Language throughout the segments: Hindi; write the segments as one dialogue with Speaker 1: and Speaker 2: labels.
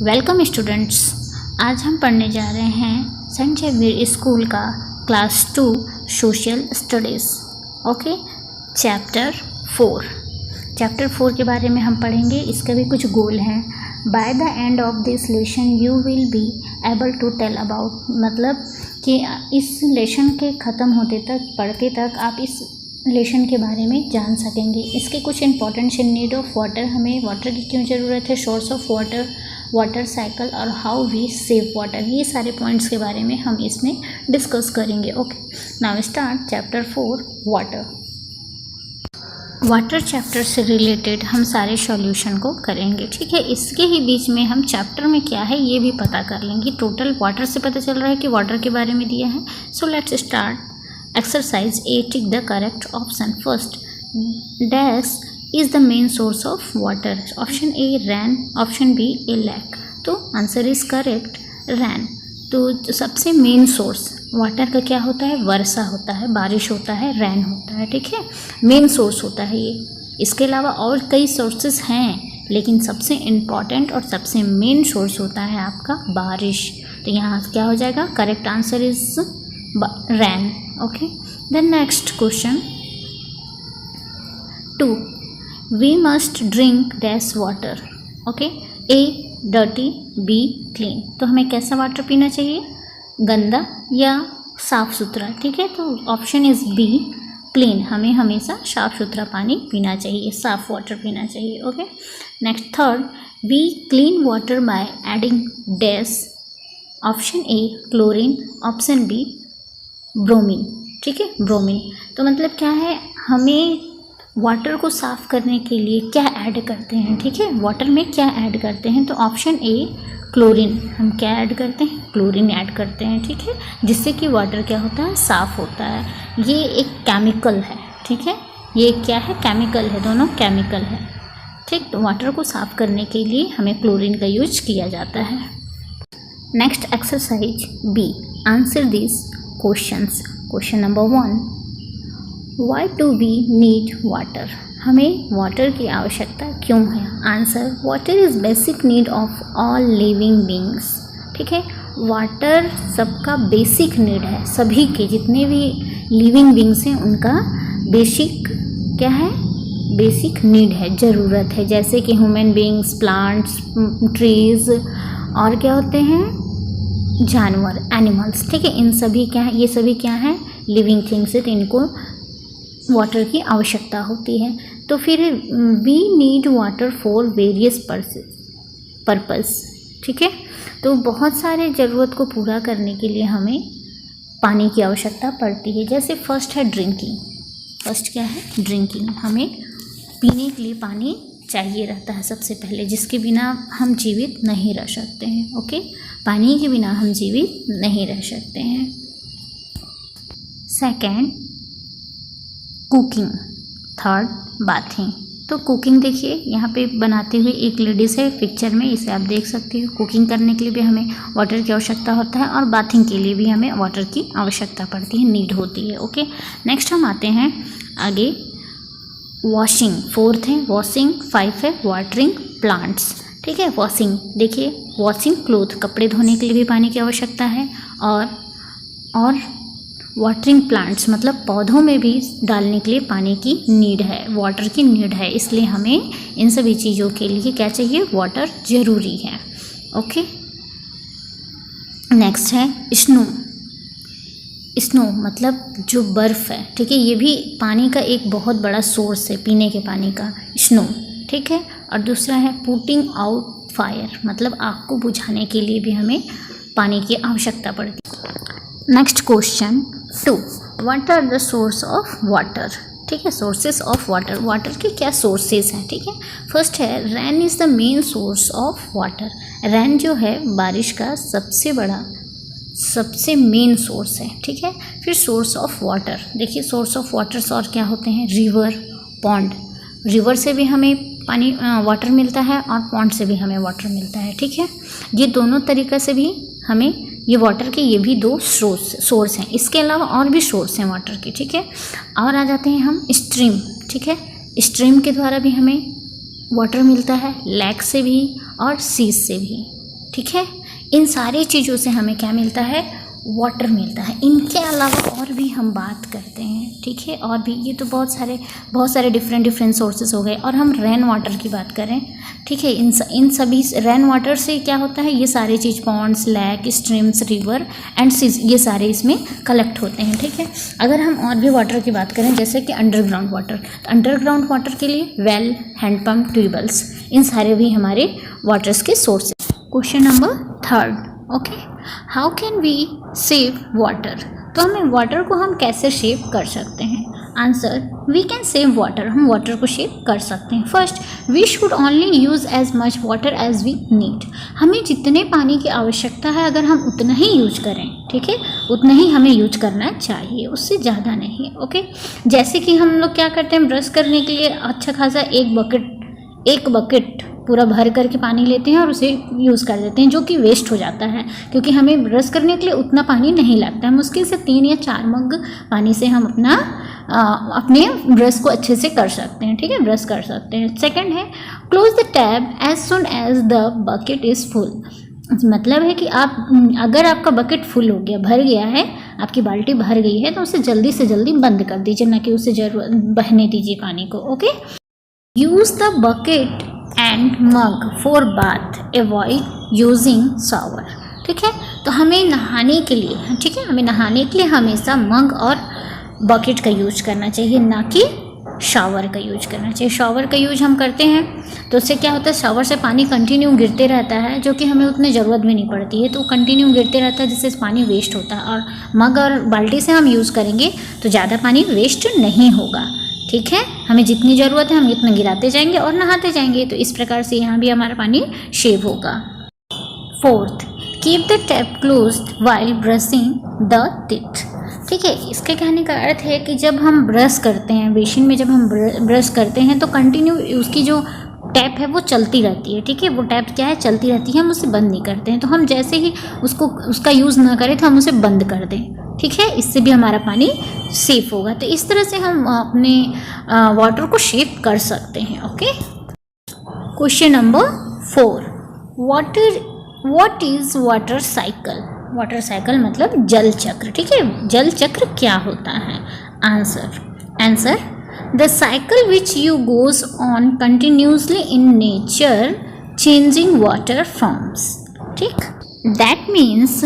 Speaker 1: Welcome students. आज हम पढ़ने जा रहे हैं सेंट जेवियर स्कूल का class 2 social studies. Okay, chapter 4 के बारे में हम पढ़ेंगे। इसके भी कुछ गोल हैं। By the end of this lesson you will be able to tell about, मतलब कि इस लेसन के ख़त्म होते तक, पढ़ते तक आप इस लेसन के बारे में जान सकेंगे। इसके कुछ इंपॉर्टेंट है। नीड ऑफ वाटर, हमें वाटर की क्यों ज़रूरत है, source of water, water cycle और हाउ वी सेव वाटर, ये सारे पॉइंट्स के बारे में हम इसमें डिस्कस करेंगे। Okay, now start chapter 4 water chapter से रिलेटेड हम सारे सॉल्यूशन को करेंगे। ठीक है, इसके ही बीच में हम चैप्टर में क्या है ये भी पता कर लेंगे। टोटल वाटर से पता चल रहा है कि वाटर के बारे में दिया है। So let's start exercise A, tick the correct option. First, dash is the main source of water. Option A rain, option B a lake. तो आंसर इज़ करेक्ट, रैन। तो सबसे मेन सोर्स वाटर का क्या होता है, वर्षा होता है, बारिश होता है, रैन होता है। ठीक है, मेन सोर्स होता है ये। इसके अलावा और कई सोर्सेस हैं, लेकिन सबसे इम्पॉर्टेंट और सबसे मेन सोर्स होता है आपका बारिश। तो यहाँ क्या हो जाएगा, correct answer is rain. Okay, the next question 2, we must drink dash water. Okay, A dirty, B clean. तो हमें कैसा वाटर पीना चाहिए, गंदा या साफ़ सुथरा। ठीक है, तो ऑप्शन इज़ बी क्लीन, हमें हमेशा साफ़ सुथरा पानी पीना चाहिए, साफ़ वाटर पीना चाहिए। Okay, next third, we clean water by adding dash. Option A chlorine, option B bromine. ठीक है, ब्रोमीन। तो मतलब क्या है, हमें वाटर को साफ़ करने के लिए क्या ऐड करते हैं। ठीक है, वाटर में क्या ऐड करते हैं, तो ऑप्शन ए क्लोरीन, हम क्या ऐड करते हैं, क्लोरीन ऐड करते हैं। ठीक है, जिससे कि वाटर क्या होता है, साफ़ होता है। ये एक केमिकल है। ठीक है, ये क्या है, केमिकल है, दोनों केमिकल है। ठीक, तो वाटर को साफ़ करने के लिए हमें क्लोरीन का यूज किया जाता है। Next exercise B, answer this questions. Question number 1, why do we need water. हमें वाटर की आवश्यकता क्यों है। Answer, water is basic need of all living beings. ठीक है, वाटर सबका बेसिक नीड है, सभी के जितने भी लिविंग बींग्स हैं उनका बेसिक क्या है, बेसिक नीड है, ज़रूरत है। जैसे कि ह्यूमन बींग्स, प्लांट्स, ट्रीज़ और क्या होते हैं, जानवर, एनिमल्स। ठीक है, इन सभी क्या है, ये सभी क्या है, लिविंग थिंग्स है, तो इनको वाटर की आवश्यकता होती है। तो फिर we need water for various purpose. ठीक है, तो बहुत सारे ज़रूरत को पूरा करने के लिए हमें पानी की आवश्यकता पड़ती है। जैसे फर्स्ट है ड्रिंकिंग। फर्स्ट क्या है, ड्रिंकिंग। हमें पीने के लिए पानी चाहिए रहता है सबसे पहले, जिसके बिना हम जीवित नहीं रह सकते हैं। ओके, पानी के बिना हम जीवित नहीं रह सकते हैं। Second cooking, third bathing. तो कुकिंग देखिए यहाँ पे बनाते हुए एक लेडीज़ है पिक्चर में, इसे आप देख सकते हो। कुकिंग करने के लिए भी हमें वाटर की आवश्यकता होता है और बाथिंग के लिए भी हमें वाटर की आवश्यकता पड़ती है, नीड होती है। ओके, नेक्स्ट हम आते हैं आगे, वॉशिंग। फोर्थ है वॉशिंग, 5 है वाटरिंग प्लांट्स। ठीक है, वॉशिंग देखिए, वॉशिंग क्लोथ, कपड़े धोने के लिए भी पानी की आवश्यकता है, और वाटरिंग प्लांट्स मतलब पौधों में भी डालने के लिए पानी की नीड है, वाटर की नीड है। इसलिए हमें इन सभी चीज़ों के लिए क्या चाहिए, वाटर ज़रूरी है। ओके, नेक्स्ट है स्नो। स्नो मतलब जो बर्फ़ है। ठीक है, ये भी पानी का एक बहुत बड़ा सोर्स है, पीने के पानी का, स्नो। ठीक है, और दूसरा है पुटिंग आउट फायर, मतलब आग को बुझाने के लिए भी हमें पानी की आवश्यकता पड़ती है। Next question 2, what are the source of water. ठीक है, सोर्सेस ऑफ वाटर, वाटर के क्या सोर्सेस हैं। ठीक है, फर्स्ट है rain is the main source of water. Rain जो है बारिश का सबसे बड़ा, सबसे मेन सोर्स है। ठीक है, फिर सोर्स ऑफ वाटर, देखिए सोर्स ऑफ वाटर्स और क्या होते हैं, रिवर, पॉन्ड। रिवर से भी हमें पानी वाटर मिलता है और पॉन्ड से भी हमें वाटर मिलता है। ठीक है, ये दोनों तरीक़े से भी हमें ये वाटर के ये भी 2 सोर्स हैं। इसके अलावा और भी सोर्स हैं वाटर के। ठीक है, और आ जाते हैं हम स्ट्रीम। ठीक है, स्ट्रीम के द्वारा भी हमें वाटर मिलता है, लेक से भी और सीज से भी। ठीक है। इन सारी चीज़ों से हमें क्या मिलता है, वाटर मिलता है। इनके अलावा और भी हम बात करते हैं, ठीक है, और भी ये तो बहुत सारे डिफरेंट सोर्सेज हो गए। और हम रेन वाटर की बात करें, ठीक है, इन सभी रेन वाटर से क्या होता है, ये सारी चीज़ ponds, lake, streams, river and seas, ये सारे इसमें कलेक्ट होते हैं, ठीक है। अगर हम और भी वाटर की बात करें जैसे कि अंडरग्राउंड वाटर, तो अंडरग्राउंड वाटर के लिए वेल, हैंडपम्प, ट्यूबवेल्स, इन सारे भी हमारे वाटर्स के sources. Question number 3, okay, how can we save water. तो हमें वाटर को हम कैसे सेव कर सकते हैं। Answer, we can save water, हम वाटर को सेव कर सकते हैं। First, we should only use as much water as we need. हमें जितने पानी की आवश्यकता है अगर हम उतना ही यूज करें, ठीक है, उतना ही हमें यूज करना चाहिए, उससे ज़्यादा नहीं, ओके। जैसे कि हम लोग क्या करते हैं, ब्रश करने के लिए अच्छा खासा एक बकेट पूरा भर करके पानी लेते हैं और उसे यूज़ कर देते हैं, जो कि वेस्ट हो जाता है, क्योंकि हमें ब्रश करने के लिए उतना पानी नहीं लगता है। मुश्किल से 3 या 4 मग पानी से हम अपने ब्रश को अच्छे से कर सकते हैं, ठीक है, ब्रश कर सकते हैं। सेकंड है, close the tap as soon as the bucket is full. मतलब है कि अगर आपका बकेट फुल हो गया, भर गया है, आपकी बाल्टी भर गई है, तो उसे जल्दी से जल्दी बंद कर दीजिए, ना कि उसे बहने दीजिए पानी को, okay. Use the bucket and mug for bath, avoid using shower, ठीक है। तो हमें नहाने के लिए, ठीक है, हमें नहाने के लिए हमेशा मग और बकेट का यूज करना चाहिए, ना कि शावर का यूज करना चाहिए। शावर का यूज हम करते हैं तो उससे क्या होता है, शावर से पानी कंटिन्यू गिरते रहता है, जो कि हमें उतनी ज़रूरत भी नहीं पड़ती है, तो कंटिन्यू गिरते रहता है, जिससे पानी वेस्ट होता है। और मग और बाल्टी से हम यूज़ करेंगे तो ज़्यादा पानी वेस्ट नहीं होगा, ठीक है। हमें जितनी ज़रूरत है हम इतना गिराते जाएंगे और नहाते जाएंगे, तो इस प्रकार से यहाँ भी हमारा पानी सेव होगा। Fourth, keep the tap closed while brushing the teeth, ठीक है। इसके कहने का अर्थ है कि जब हम ब्रश करते हैं, बेसिन में जब हम ब्रश करते हैं तो कंटिन्यू उसकी जो टैप है वो चलती रहती है, ठीक है, वो टैप क्या है, चलती रहती है, हम उसे बंद नहीं करते हैं। तो हम जैसे ही उसका यूज़ ना करें तो हम उसे बंद कर दें, ठीक है, इससे भी हमारा पानी सेफ होगा। तो इस तरह से हम अपने वाटर को सेव कर सकते हैं, okay. Question number 4, what is water cycle. Water cycle मतलब जल चक्र, ठीक है, जल चक्र क्या होता है। Answer, the cycle which you goes on continuously in nature changing water forms, ठीक। दैट मीन्स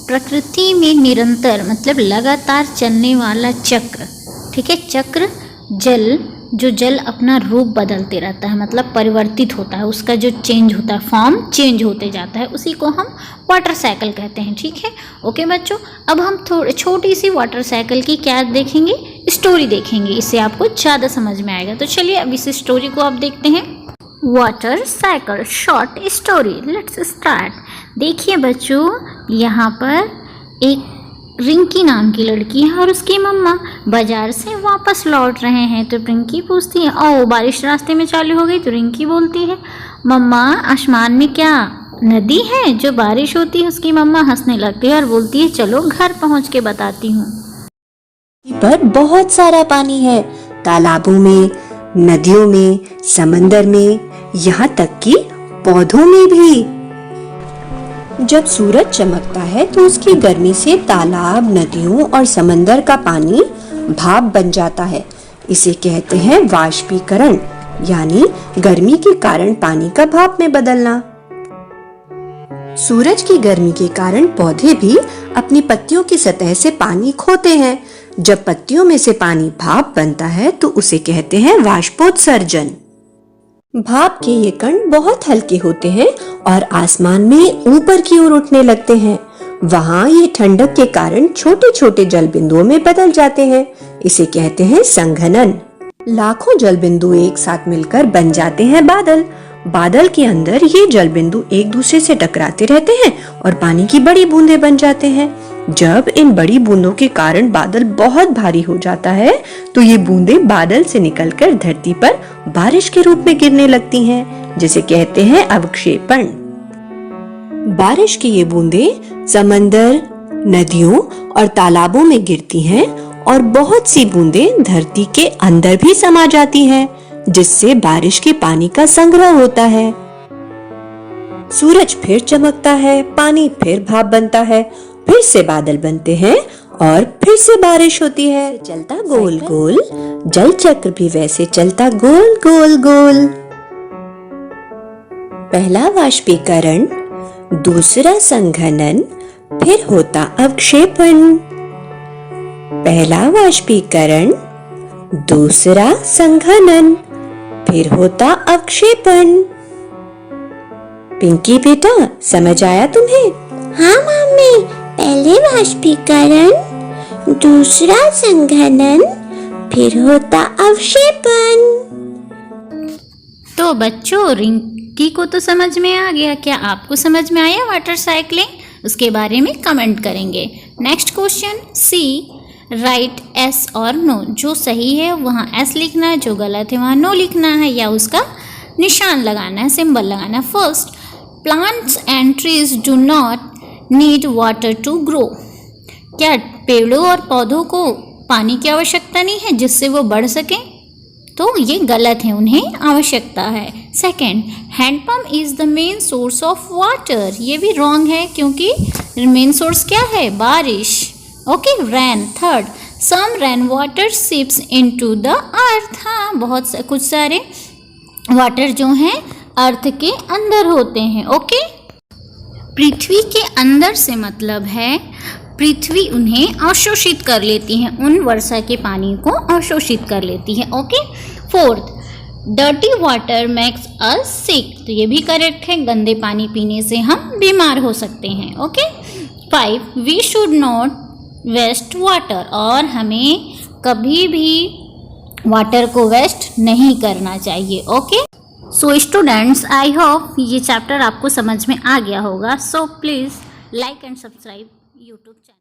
Speaker 1: प्रकृति में निरंतर मतलब लगातार चलने वाला चक्र, ठीक है, चक्र जो जल अपना रूप बदलते रहता है, मतलब परिवर्तित होता है, उसका जो चेंज होता है, फॉर्म चेंज होते जाता है, उसी को हम वाटर साइकिल कहते हैं, ठीक है, ओके बच्चों। अब हम छोटी सी वाटर साइकिल की क्या देखेंगे, स्टोरी देखेंगे, इससे आपको ज़्यादा समझ में आएगा। तो चलिए अब इस स्टोरी को आप देखते हैं। Water cycle short story, let's start. देखिए बच्चों, यहाँ पर एक रिंकी नाम की लड़की है और उसकी मम्मा बाजार से वापस लौट रहे हैं। तो रिंकी पूछती है, ओ बारिश रास्ते में चालू हो गई। तो रिंकी बोलती है, मम्मा आसमान में क्या नदी है जो बारिश होती है। उसकी मम्मा हंसने लगती है और बोलती है, चलो घर पहुँच के बताती हूँ।
Speaker 2: पर बहुत सारा पानी है, तालाबों में, नदियों में, समंदर में, यहाँ तक कि पौधों में भी। जब सूरज चमकता है तो उसकी गर्मी से तालाब, नदियों और समंदर का पानी भाप बन जाता है। इसे कहते हैं वाष्पीकरण, यानी गर्मी के कारण पानी का भाप में बदलना। सूरज की गर्मी के कारण पौधे भी अपनी पत्तियों की सतह से पानी खोते हैं। जब पत्तियों में से पानी भाप बनता है तो उसे कहते हैं वाष्पोत्सर्जन। भाप के ये कण बहुत हल्के होते हैं और आसमान में ऊपर की ओर उठने लगते हैं। वहाँ ये ठंडक के कारण छोटे छोटे जल बिंदुओं में बदल जाते हैं। इसे कहते हैं संघनन। लाखों जल बिंदु एक साथ मिलकर बन जाते हैं बादल। बादल के अंदर ये जल बिंदु एक दूसरे से टकराते रहते हैं और पानी की बड़ी बूंदें बन जाते हैं। जब इन बड़ी बूंदों के कारण बादल बहुत भारी हो जाता है तो ये बूंदें बादल से निकलकर धरती पर बारिश के रूप में गिरने लगती हैं, जिसे कहते हैं अवक्षेपण। बारिश की ये बूंदें समंदर, नदियों और तालाबों में गिरती हैं और बहुत सी बूंदें धरती के अंदर भी समा जाती हैं, जिससे बारिश के पानी का संग्रह होता है। सूरज फिर चमकता है, पानी फिर भाप बनता है, फिर से बादल बनते हैं और फिर से बारिश होती है। चलता गोल गोल, जल चक्र भी वैसे चलता गोल गोल गोल। पहला वाष्पीकरण, दूसरा संघनन, फिर होता अवक्षेपण। पहला वाष्पीकरण, दूसरा संघनन, फिर होता अवक्षेपण। पिंकी बेटा, समझ आया तुम्हें?
Speaker 3: हाँ मम्मी, पहले वाष्पीकरण, दूसरा संघनन, फिर होता अवक्षेपण।
Speaker 1: तो बच्चों, रिंकी को तो समझ में आ गया। क्या आपको समझ में आया वाटर साइकिलिंग? उसके बारे में कमेंट करेंगे। नेक्स्ट क्वेश्चन सी, राइट एस और नो। जो सही है वहाँ एस लिखना है, जो गलत है वहाँ नो लिखना है या उसका निशान लगाना है, सिंबल लगाना है। First, plants and trees do not need water to grow. क्या पेड़ों और पौधों को पानी की आवश्यकता नहीं है जिससे वो बढ़ सकें? तो ये गलत है, उन्हें आवश्यकता है। Second, hand pump is the main source of water. ये भी रॉन्ग है क्योंकि मेन सोर्स क्या है? बारिश। Okay, rain. Third, some rain water seeps into the earth. हाँ, कुछ सारे वाटर जो हैं अर्थ के अंदर होते हैं। ओके, पृथ्वी के अंदर से मतलब है पृथ्वी उन्हें अवशोषित कर लेती है, उन वर्षा के पानी को अवशोषित कर लेती है। Okay. Fourth, dirty water makes us sick. तो ये भी करेक्ट है, गंदे पानी पीने से हम बीमार हो सकते हैं। Okay. 5, we should not waste water. और हमें कभी भी वाटर को वेस्ट नहीं करना चाहिए। Okay. So students, I hope ये चैप्टर आपको समझ में आ गया होगा। So please like and subscribe YouTube channel.